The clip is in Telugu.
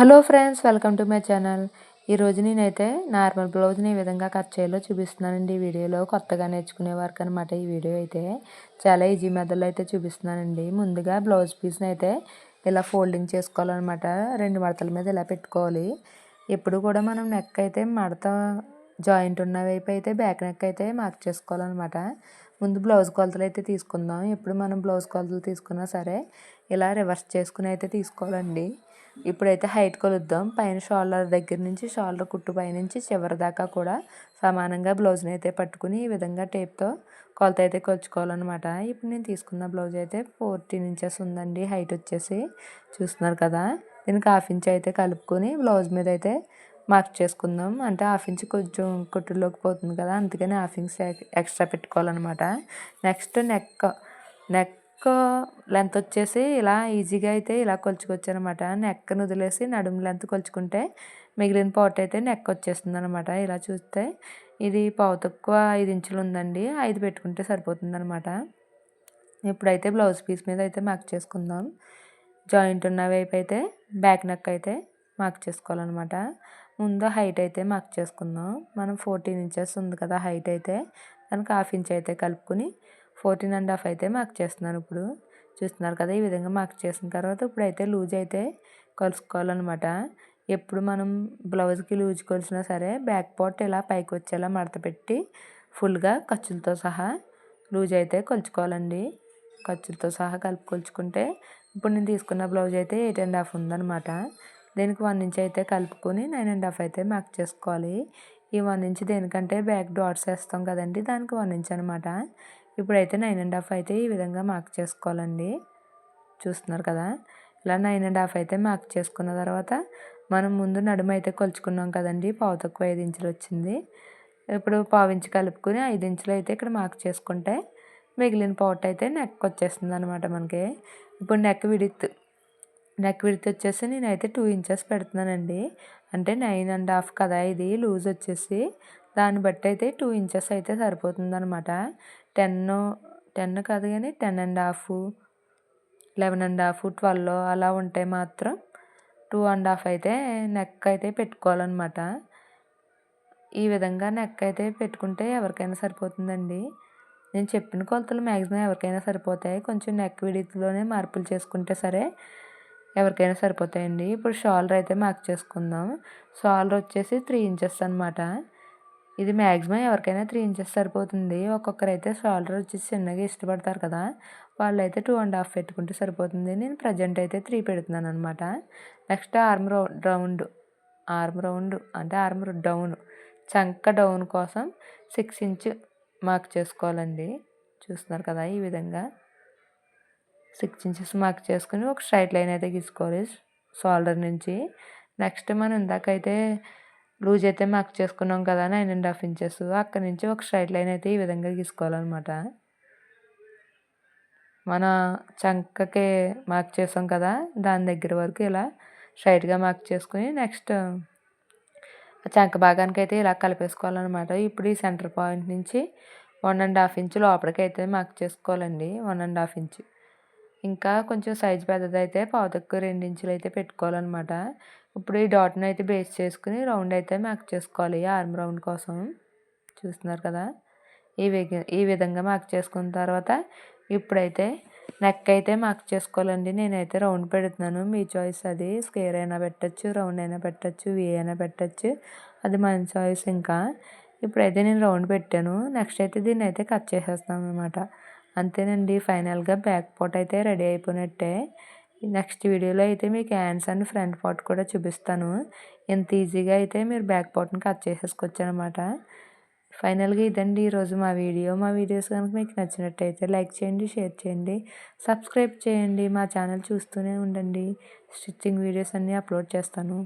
Hello friends, welcome to my channel. ఈరోజు నేనైతే నార్మల్ బ్లౌజ్ని ఏ విధంగా కట్ చేయాలో చూపిస్తున్నానండి. ఈ వీడియోలో కొత్తగా నేర్చుకునే వారికి అనమాట. ఈ వీడియో అయితే చాలా ఈజీ మెథడ్లో అయితే చూపిస్తున్నానండి. ముందుగా బ్లౌజ్ పీస్ని అయితే ఇలా ఫోల్డింగ్ చేసుకోవాలన్నమాట. 2 మడతల మీద ఇలా పెట్టుకోవాలి. ఎప్పుడు కూడా మనం నెక్ అయితే మడత జాయింట్ ఉన్న వైపు అయితే బ్యాక్ నెక్ అయితే మార్క్ చేసుకోవాలన్నమాట. ముందు బ్లౌజ్ కొలతలు అయితే తీసుకుందాం. ఎప్పుడు మనం బ్లౌజ్ కొలతలు తీసుకున్నా సరే ఇలా రివర్స్ చేసుకుని అయితే తీసుకోవాలండి. ఇప్పుడైతే హైట్ కొలుద్దాం. పైన షోల్డర్ దగ్గర నుంచి షోల్డర్ కుట్టు పైనుంచి చివరి దాకా కూడా సమానంగా బ్లౌజ్ని అయితే పట్టుకుని ఈ విధంగా టేప్తో కొలత అయితే కొలుచుకోవాలన్నమాట. ఇప్పుడు నేను తీసుకున్న బ్లౌజ్ అయితే 14 ఇంచెస్ ఉందండి. హైట్ వచ్చేసి చూస్తున్నారు కదా. దీనికి 1/2 ఇంచ్ అయితే కలుపుకొని బ్లౌజ్ మీద అయితే మార్క్ చేసుకుందాం. అంటే 1/2 ఇంచ్ కొంచెం కుట్టులోకి పోతుంది కదా, అందుకని 1/2 ఇంచ్ ఎక్స్ట్రా పెట్టుకోవాలన్నమాట. నెక్స్ట్ నెక్ లెంత్ వచ్చేసి ఇలా ఈజీగా అయితే ఇలా కొలుచుకోవచ్చు అనమాట. నెక్ను వదిలేసి నడుము లెంత్ కొలుచుకుంటే మిగిలిన పార్ట్ అయితే నెక్ వచ్చేస్తుంది అనమాట. ఇలా చూస్తే ఇది పావు తక్కువ 5 ఇంచులు ఉందండి. 5 పెట్టుకుంటే సరిపోతుంది అనమాట. ఇప్పుడైతే బ్లౌజ్ పీస్ మీద అయితే మార్క్ చేసుకుందాం. జాయింట్ ఉన్న వైపు అయితే బ్యాక్ నెక్ అయితే మార్క్ చేసుకోవాలన్నమాట. ముందు హైట్ అయితే మార్క్ చేసుకుందాం. మనం 14 ఇంచెస్ ఉంది కదా హైట్ అయితే, దానికి 1/2 ఇంచ్ అయితే కలుపుకొని 14.5 అయితే మార్క్ చేస్తున్నాను. ఇప్పుడు చూస్తున్నారు కదా, ఈ విధంగా మార్క్ చేసిన తర్వాత ఇప్పుడైతే లూజ్ అయితే కొలుసుకోవాలన్నమాట. ఎప్పుడు మనం బ్లౌజ్కి లూజ్ కొలిసినా సరే బ్యాక్ పార్ట్ ఇలా పైకి వచ్చేలా మడత పెట్టి ఫుల్గా ఖర్చులతో సహా లూజ్ అయితే కొలుచుకోవాలండి. ఖర్చులతో సహా కలిపి కొలుచుకుంటే ఇప్పుడు నేను తీసుకున్న బ్లౌజ్ అయితే 8.5 ఉందన్నమాట. దీనికి 1 ఇంచ్ అయితే కలుపుకొని 9.5 అయితే మార్క్ చేసుకోవాలి. ఈ 1 ఇంచ్ దేనికంటే బ్యాక్ డాట్స్ వేస్తాం కదండి, దానికి 1 ఇంచ్ అనమాట. ఇప్పుడైతే 9.5 అయితే ఈ విధంగా మార్క్ చేసుకోవాలండి. చూస్తున్నారు కదా, ఇలా 9.5 అయితే మార్క్ చేసుకున్న తర్వాత మనం ముందు నడుము అయితే కొలుచుకున్నాం కదండి, పావు తక్కువ 5 ఇంచులు వచ్చింది. ఇప్పుడు పావు ఇంచు కలుపుకొని 5 ఇంచులు అయితే ఇక్కడ మార్క్ చేసుకుంటే మిగిలిన పార్ట్ అయితే నెక్ వచ్చేస్తుంది అనమాట మనకి. ఇప్పుడు నెక్ విడ్త్ వచ్చేసి నేనైతే 2 ఇంచెస్ పెడుతున్నానండి. అంటే 9.5 కదా ఇది లూజ్ వచ్చేసి, దాన్ని బట్టి అయితే 2 ఇంచెస్ అయితే సరిపోతుంది అనమాట. 10 కాదు కానీ 10.5, 11.5, 12 అలా ఉంటే మాత్రం 2.5 అయితే నెక్ అయితే పెట్టుకోవాలన్నమాట. ఈ విధంగా నెక్ అయితే పెట్టుకుంటే ఎవరికైనా సరిపోతుందండి. నేను చెప్పిన కొలతలు మ్యాక్సిమం ఎవరికైనా సరిపోతాయి. కొంచెం నెక్ విడిత్లోనే మార్పులు చేసుకుంటే సరే ఎవరికైనా సరిపోతాయండి. ఇప్పుడు షోల్డర్ అయితే మార్క్ చేసుకుందాం. షోల్డర్ వచ్చేసి 3 ఇంచెస్ అనమాట. ఇది మ్యాక్సిమం ఎవరికైనా 3 ఇంచెస్ సరిపోతుంది. ఒక్కొక్కరైతే షోల్డర్ వచ్చేసి చిన్నగా ఇష్టపడతారు కదా, వాళ్ళైతే 2.5 పెట్టుకుంటే సరిపోతుంది. నేను ప్రజెంట్ అయితే 3 పెడుతున్నాను అనమాట. నెక్స్ట్ ఆర్మ్ రౌండ్ అంటే ఆర్మ్ డౌన్, చంక డౌన్ కోసం 6 ఇంచ్ మార్క్ చేసుకోవాలండి. చూస్తున్నారు కదా, ఈ విధంగా 6 ఇంచెస్ మార్క్ చేసుకుని ఒక స్ట్రైట్ లైన్ అయితే గీసుకోవాలి షోల్డర్ నుంచి. నెక్స్ట్ మనం ఇందాకైతే లూజ్ అయితే మార్క్ చేసుకున్నాం కదా 9.5 ఇంచెస్, అక్కడి నుంచి ఒక స్ట్రైట్ లైన్ అయితే ఈ విధంగా గీసుకోవాలన్నమాట. మన చంకకి మార్క్ చేసాం కదా, దాని దగ్గర వరకు ఇలా స్ట్రైట్గా మార్క్ చేసుకుని నెక్స్ట్ చంక భాగానికి అయితే ఇలా కలిపేసుకోవాలన్నమాట. ఇప్పుడు ఈ సెంటర్ పాయింట్ నుంచి 1.5 ఇంచ్ లోపలికి అయితే మార్క్ చేసుకోవాలండి. 1.5 ఇంచ్. ఇంకా కొంచెం సైజ్ పెద్దదైతే పావు తక్కువ 2 ఇంచులు అయితే పెట్టుకోవాలన్నమాట. ఇప్పుడు ఈ డాట్ని అయితే బేస్ చేసుకుని రౌండ్ అయితే మార్క్ చేసుకోవాలి ఆర్మ్ రౌండ్ కోసం. చూస్తున్నారు కదా, ఈ విధంగా మార్క్ చేసుకున్న తర్వాత ఇప్పుడైతే నెక్ అయితే మార్క్ చేసుకోవాలండి. నేనైతే రౌండ్ పెడుతున్నాను, మీ చాయిస్ అది. స్క్వేర్ అయినా పెట్టచ్చు, రౌండ్ అయినా పెట్టచ్చు, వీ అయినా పెట్టచ్చు, అది మన చాయిస్. ఇంకా ఇప్పుడైతే నేను రౌండ్ పెట్టాను. నెక్స్ట్ అయితే దీన్ని అయితే కట్ చేసేస్తాను అనమాట. అంతేనండి, ఫైనల్గా బ్యాక్ పార్ట్ అయితే రెడీ అయిపోయినట్టే. నెక్స్ట్ వీడియోలో అయితే మీకు హ్యాండ్స్ అండ్ ఫ్రంట్ పార్ట్ కూడా చూపిస్తాను. ఎంత ఈజీగా అయితే మీరు బ్యాక్ పార్ట్ని కట్ చేసేసుకోవచ్చు అనమాట. ఫైనల్గా ఇదండి ఈరోజు మా వీడియోస్ కనుక మీకు నచ్చినట్టయితే లైక్ చేయండి, షేర్ చేయండి, సబ్స్క్రైబ్ చేయండి. మా ఛానల్ చూస్తూనే ఉండండి. స్టిచ్చింగ్ వీడియోస్ అన్నీ అప్లోడ్ చేస్తాను.